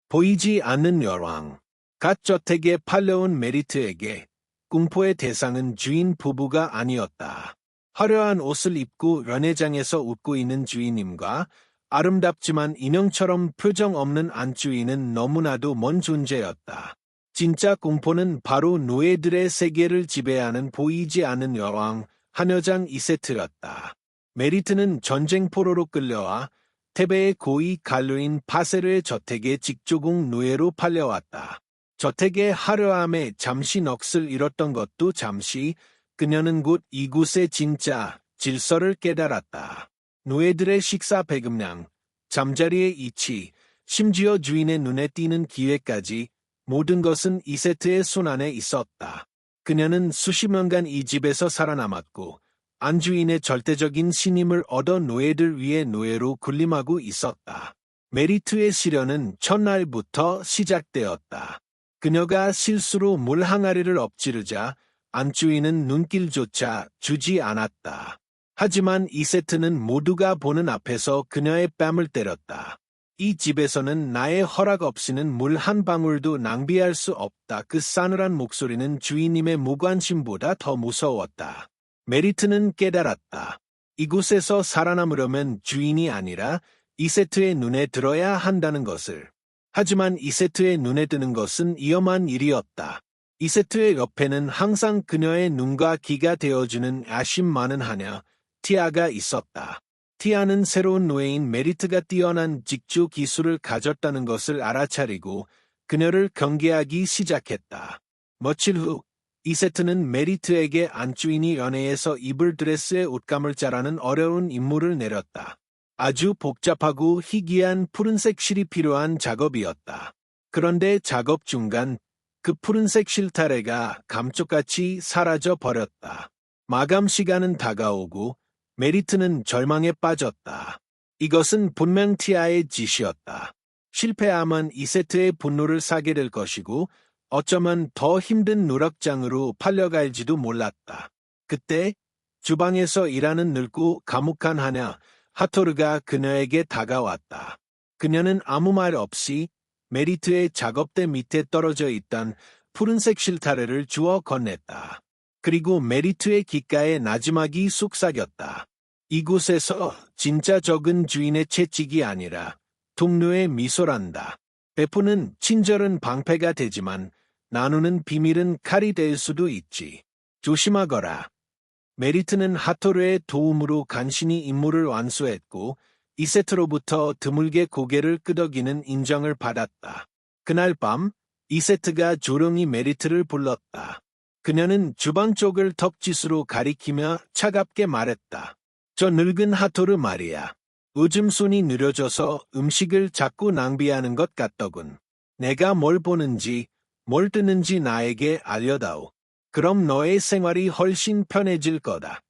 보이지 않는 여왕. 갓 저택에 팔려온 메리트에게 공포의 대상은 주인 부부가 아니었다. 화려한 옷을 입고 연회장에서 웃고 있는 주인님과 아름답지만 인형처럼 표정 없는 안주인은 너무나도 먼 존재였다. 진짜 공포는 바로 노예들의 세계를 지배하는 보이지 않는 여왕, 한여장 이세트였다. 메리트는 전쟁포로로 끌려와 테베의 고위 관료인 파세르의 저택에 직조공 노예로 팔려왔다. 저택의 화려함에 잠시 넋을 잃었던 것도 잠시, 그녀는 곧 이곳의 진짜 질서를 깨달았다. 노예들의 식사 배급량, 잠자리의 이치, 심지어 주인의 눈에 띄는 기회까지 모든 것은 이세트의 손안에 있었다. 그녀는 수십 년간 이 집에서 살아남았고 안주인의 절대적인 신임을 얻어 노예들 위해 노예로 군림하고 있었다. 메리트의 시련은 첫날부터 시작되었다. 그녀가 실수로 물 항아리를 엎지르자 안주인은 눈길조차 주지 않았다. 하지만 이세트는 모두가 보는 앞에서 그녀의 뺨을 때렸다. 이 집에서는 나의 허락 없이는 물 한 방울도 낭비할 수 없다. 그 싸늘한 목소리는 주인님의 무관심보다 더 무서웠다. 메리트는 깨달았다. 이곳에서 살아남으려면 주인이 아니라 이세트의 눈에 들어야 한다는 것을. 하지만 이세트의 눈에 드는 것은 위험한 일이었다. 이세트의 옆에는 항상 그녀의 눈과 귀가 되어주는 아심 많은 하녀, 티아가 있었다. 티아는 새로운 노예인 메리트가 뛰어난 직조 기술을 가졌다는 것을 알아차리고 그녀를 경계하기 시작했다. 며칠 후 이세트는 메리트에게 안주인이 연회에서 입을 드레스의 옷감을 짜라는 어려운 임무를 내렸다. 아주 복잡하고 희귀한 푸른색 실이 필요한 작업이었다. 그런데 작업 중간 그 푸른색 실타래가 감쪽같이 사라져 버렸다. 마감 시간은 다가오고 메리트는 절망에 빠졌다. 이것은 분명 티아의 짓이었다. 실패하면 이세트의 분노를 사게 될 것이고 어쩌면 더 힘든 노력장으로 팔려갈지도 몰랐다. 그때 주방에서 일하는 늙고 과묵한 하녀 하토르가 그녀에게 다가왔다. 그녀는 아무 말 없이 메리트의 작업대 밑에 떨어져 있던 푸른색 실타래를 주워 건넸다. 그리고 메리트의 귓가에 나지막이 쑥삭였다. 이곳에서 진짜 적은 주인의 채찍이 아니라 동료의 미소란다. 베푸는 친절은 방패가 되지만 나누는 비밀은 칼이 될 수도 있지. 조심하거라. 메리트는 하토르의 도움으로 간신히 임무를 완수했고 이세트로부터 드물게 고개를 끄덕이는 인정을 받았다. 그날 밤 이세트가 조용히 메리트를 불렀다. 그녀는 주방 쪽을 턱짓으로 가리키며 차갑게 말했다. 저 늙은 하토르 말이야. 요즘 손이 느려져서 음식을 자꾸 낭비하는 것 같더군. 내가 뭘 보는지 뭘 듣는지 나에게 알려다오. 그럼 너의 생활이 훨씬 편해질 거다.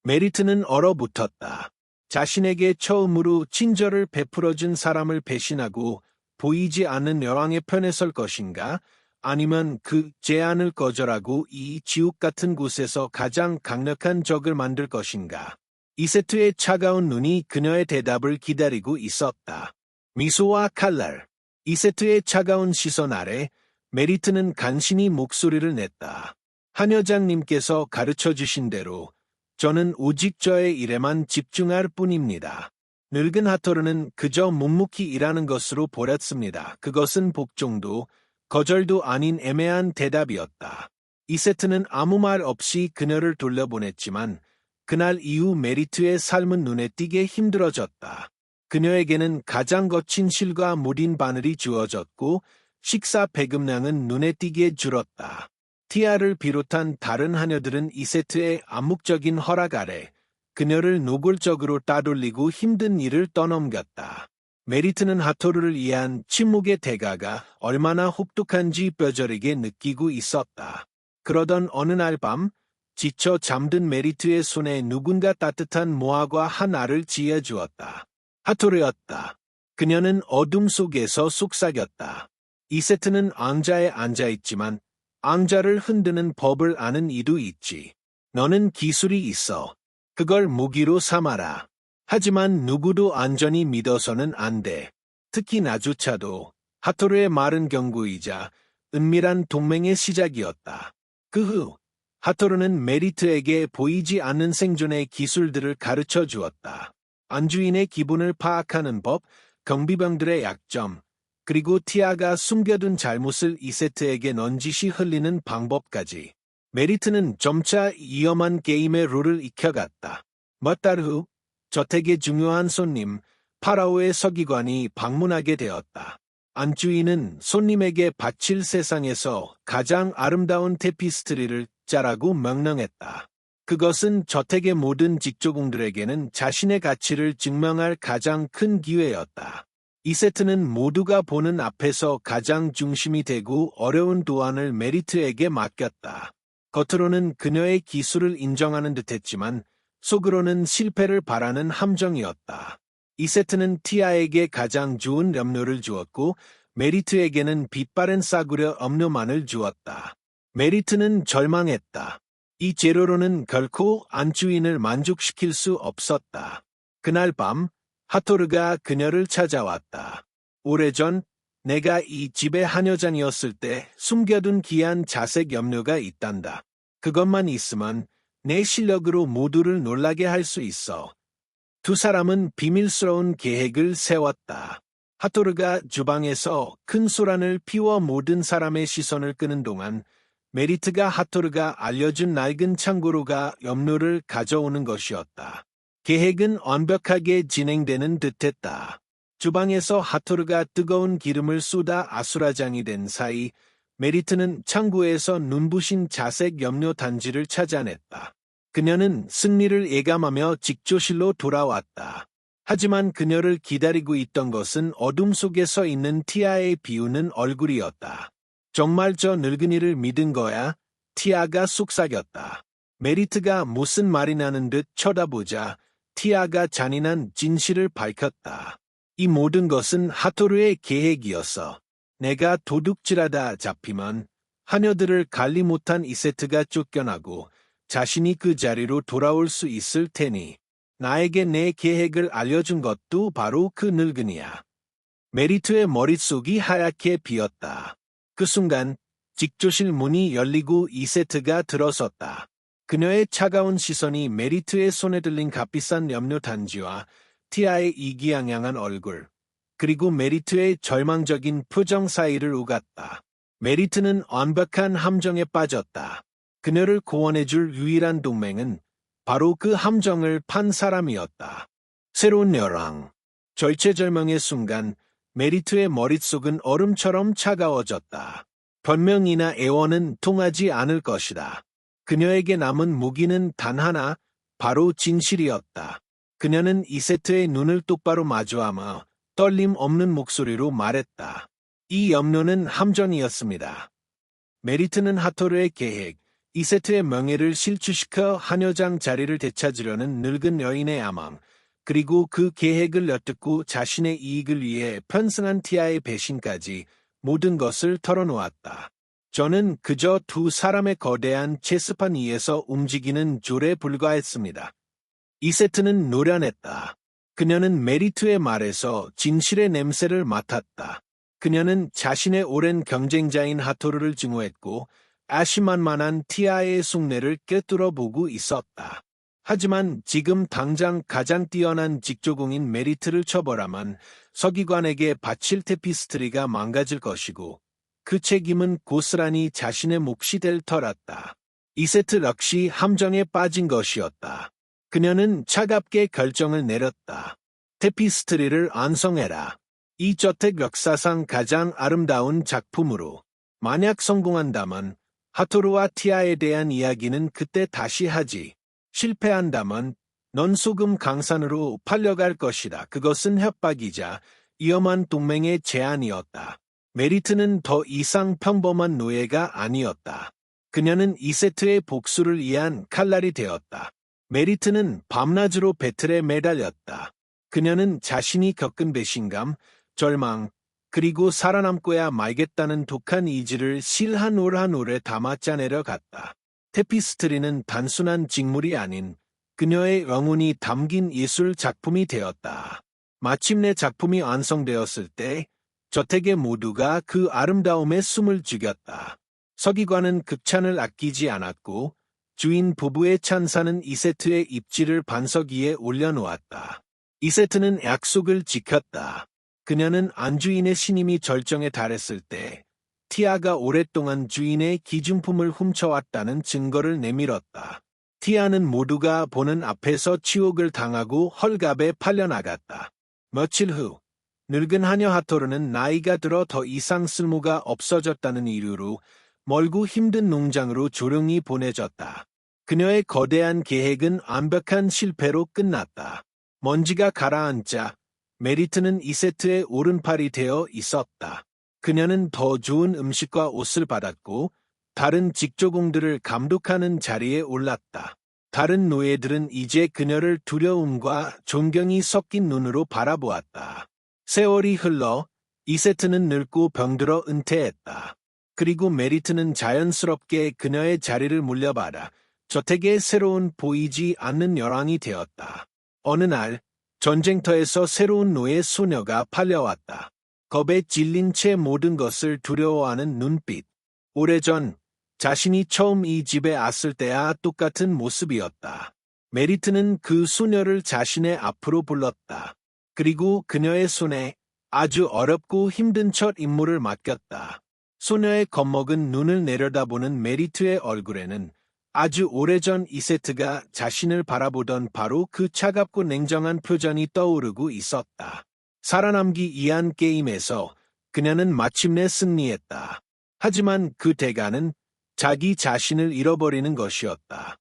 메리트는 얼어붙었다. 자신에게 처음으로 친절을 베풀어준 사람을 배신하고 보이지 않는 여왕의 편에 설 것인가? 아니면 그 제안을 거절하고 이 지옥 같은 곳에서 가장 강력한 적을 만들 것인가? 이세트의 차가운 눈이 그녀의 대답을 기다리고 있었다. 미소와 칼날. 이세트의 차가운 시선 아래 메리트는 간신히 목소리를 냈다. 한여장님께서 가르쳐주신 대로 저는 오직 저의 일에만 집중할 뿐입니다. 늙은 하토르는 그저 묵묵히 일하는 것으로 보렸습니다. 그것은 복종도 거절도 아닌 애매한 대답이었다. 이세트는 아무 말 없이 그녀를 돌려보냈지만 그날 이후 메리트의 삶은 눈에 띄게 힘들어졌다. 그녀에게는 가장 거친 실과 무딘 바늘이 주어졌고 식사 배급량은 눈에 띄게 줄었다. 티아를 비롯한 다른 하녀들은 이세트의 암묵적인 허락 아래 그녀를 노골적으로 따돌리고 힘든 일을 떠넘겼다. 메리트는 하토르를 위한 침묵의 대가가 얼마나 혹독한지 뼈저리게 느끼고 있었다. 그러던 어느 날 밤 지쳐 잠든 메리트의 손에 누군가 따뜻한 모아과 한 알을 지어주었다. 하토르였다. 그녀는 어둠 속에서 속삭였다. 이세트는 앙자에 앉아있지만 앙자를 흔드는 법을 아는 이도 있지. 너는 기술이 있어. 그걸 무기로 삼아라. 하지만 누구도 안전히 믿어서는 안 돼. 특히 나조차도. 하토르의 말은 경고이자 은밀한 동맹의 시작이었다. 그 후 하토르는 메리트에게 보이지 않는 생존의 기술들을 가르쳐 주었다. 안주인의 기분을 파악하는 법, 경비병들의 약점, 그리고 티아가 숨겨둔 잘못을 이세트에게 넌지시 흘리는 방법까지. 메리트는 점차 위험한 게임의 룰을 익혀갔다. 몇 달 후 저택의 중요한 손님, 파라오의 서기관이 방문하게 되었다. 안주인은 손님에게 바칠 세상에서 가장 아름다운 테피스트리를 짜라고 명령했다. 그것은 저택의 모든 직조공들에게는 자신의 가치를 증명할 가장 큰 기회였다. 이세트는 모두가 보는 앞에서 가장 중심이 되고 어려운 도안을 메리트에게 맡겼다. 겉으로는 그녀의 기술을 인정하는 듯했지만 속으로는 실패를 바라는 함정이었다. 이세트는 티아에게 가장 좋은 염료를 주었고 메리트에게는 빛바랜 싸구려 음료만을 주었다. 메리트는 절망했다. 이 재료로는 결코 안주인을 만족시킬 수 없었다. 그날 밤 하토르가 그녀를 찾아왔다. 오래전 내가 이 집의 한여잔이었을 때 숨겨둔 귀한 자색 염료가 있단다. 그것만 있으면 내 실력으로 모두를 놀라게 할 수 있어. 두 사람은 비밀스러운 계획을 세웠다. 하토르가 주방에서 큰 소란을 피워 모든 사람의 시선을 끄는 동안 메리트가 하토르가 알려준 낡은 창고로 가 염료를 가져오는 것이었다. 계획은 완벽하게 진행되는 듯했다. 주방에서 하토르가 뜨거운 기름을 쏟아 아수라장이 된 사이 메리트는 창고에서 눈부신 자색 염료 단지를 찾아냈다. 그녀는 승리를 예감하며 직조실로 돌아왔다. 하지만 그녀를 기다리고 있던 것은 어둠 속에 서 있는 티아의 비우는 얼굴이었다. 정말 저 늙은이를 믿은 거야? 티아가 속삭였다. 메리트가 무슨 말이 나는 듯 쳐다보자 티아가 잔인한 진실을 밝혔다. 이 모든 것은 하토르의 계획이었어. 내가 도둑질하다 잡히면 하녀들을 관리 못한 이세트가 쫓겨나고 자신이 그 자리로 돌아올 수 있을 테니 나에게 내 계획을 알려준 것도 바로 그 늙은이야. 메리트의 머릿속이 하얗게 비었다. 그 순간 직조실 문이 열리고 이세트가 들어섰다. 그녀의 차가운 시선이 메리트의 손에 들린 값비싼 염료 단지와 티아의 이기양양한 얼굴, 그리고 메리트의 절망적인 표정 사이를 오갔다. 메리트는 완벽한 함정에 빠졌다. 그녀를 구원해줄 유일한 동맹은 바로 그 함정을 판 사람이었다. 새로운 열왕. 절체절명의 순간 메리트의 머릿속은 얼음처럼 차가워졌다. 변명이나 애원은 통하지 않을 것이다. 그녀에게 남은 무기는 단 하나, 바로 진실이었다. 그녀는 이세트의 눈을 똑바로 마주하며 떨림 없는 목소리로 말했다. 이 염료는 함정이었습니다. 메리트는 하토르의 계획, 이세트의 명예를 실추시켜 한여장 자리를 되찾으려는 늙은 여인의 야망, 그리고 그 계획을 엿듣고 자신의 이익을 위해 편승한 티아의 배신까지 모든 것을 털어놓았다. 저는 그저 두 사람의 거대한 체스판 위에서 움직이는 줄에 불과했습니다. 이세트는 노련했다. 그녀는 메리트의 말에서 진실의 냄새를 맡았다. 그녀는 자신의 오랜 경쟁자인 하토르를 증오했고 아쉬만만한 티아의 숭례를 꿰뚫어 보고 있었다. 하지만 지금 당장 가장 뛰어난 직조공인 메리트를 처벌하면 서기관에게 바칠 테피스트리가 망가질 것이고 그 책임은 고스란히 자신의 몫이 될 터랐다. 이세트 역시 함정에 빠진 것이었다. 그녀는 차갑게 결정을 내렸다. 테피스트리를 완성해라. 이 저택 역사상 가장 아름다운 작품으로. 만약 성공한다면 하토르와 티아에 대한 이야기는 그때 다시 하지. 실패한다면 넌 소금 강산으로 팔려갈 것이다. 그것은 협박이자 위험한 동맹의 제안이었다. 메리트는 더 이상 평범한 노예가 아니었다. 그녀는 이세트의 복수를 위한 칼날이 되었다. 메리트는 밤낮으로 배틀에 매달렸다. 그녀는 자신이 겪은 배신감, 절망, 그리고 살아남고야 말겠다는 독한 의지를 실 한 올 한 올에 담아 짜내려 갔다. 테피스트리는 단순한 직물이 아닌 그녀의 영혼이 담긴 예술 작품이 되었다. 마침내 작품이 완성되었을 때 저택의 모두가 그 아름다움에 숨을 죽였다. 서기관은 극찬을 아끼지 않았고 주인 부부의 찬사는 이세트의 입지를 반석 위에 올려놓았다. 이세트는 약속을 지켰다. 그녀는 안주인의 신임이 절정에 달했을 때 티아가 오랫동안 주인의 기준품을 훔쳐왔다는 증거를 내밀었다. 티아는 모두가 보는 앞에서 치욕을 당하고 헐값에 팔려나갔다. 며칠 후 늙은 하녀 하토르는 나이가 들어 더 이상 쓸모가 없어졌다는 이유로 멀고 힘든 농장으로 조용히 보내졌다. 그녀의 거대한 계획은 완벽한 실패로 끝났다. 먼지가 가라앉자 메리트는 이세트의 오른팔이 되어 있었다. 그녀는 더 좋은 음식과 옷을 받았고 다른 직조공들을 감독하는 자리에 올랐다. 다른 노예들은 이제 그녀를 두려움과 존경이 섞인 눈으로 바라보았다. 세월이 흘러 이세트는 늙고 병들어 은퇴했다. 그리고 메리트는 자연스럽게 그녀의 자리를 물려받아 저택의 새로운 보이지 않는 열왕이 되었다. 어느 날 전쟁터에서 새로운 노예 소녀가 팔려왔다. 겁에 질린 채 모든 것을 두려워하는 눈빛. 오래전 자신이 처음 이 집에 왔을 때와 똑같은 모습이었다. 메리트는 그 소녀를 자신의 앞으로 불렀다. 그리고 그녀의 손에 아주 어렵고 힘든 첫 임무를 맡겼다. 소녀의 겁먹은 눈을 내려다보는 메리트의 얼굴에는 아주 오래전 이세트가 자신을 바라보던 바로 그 차갑고 냉정한 표정이 떠오르고 있었다. 살아남기 위한 게임에서 그녀는 마침내 승리했다. 하지만 그 대가는 자기 자신을 잃어버리는 것이었다.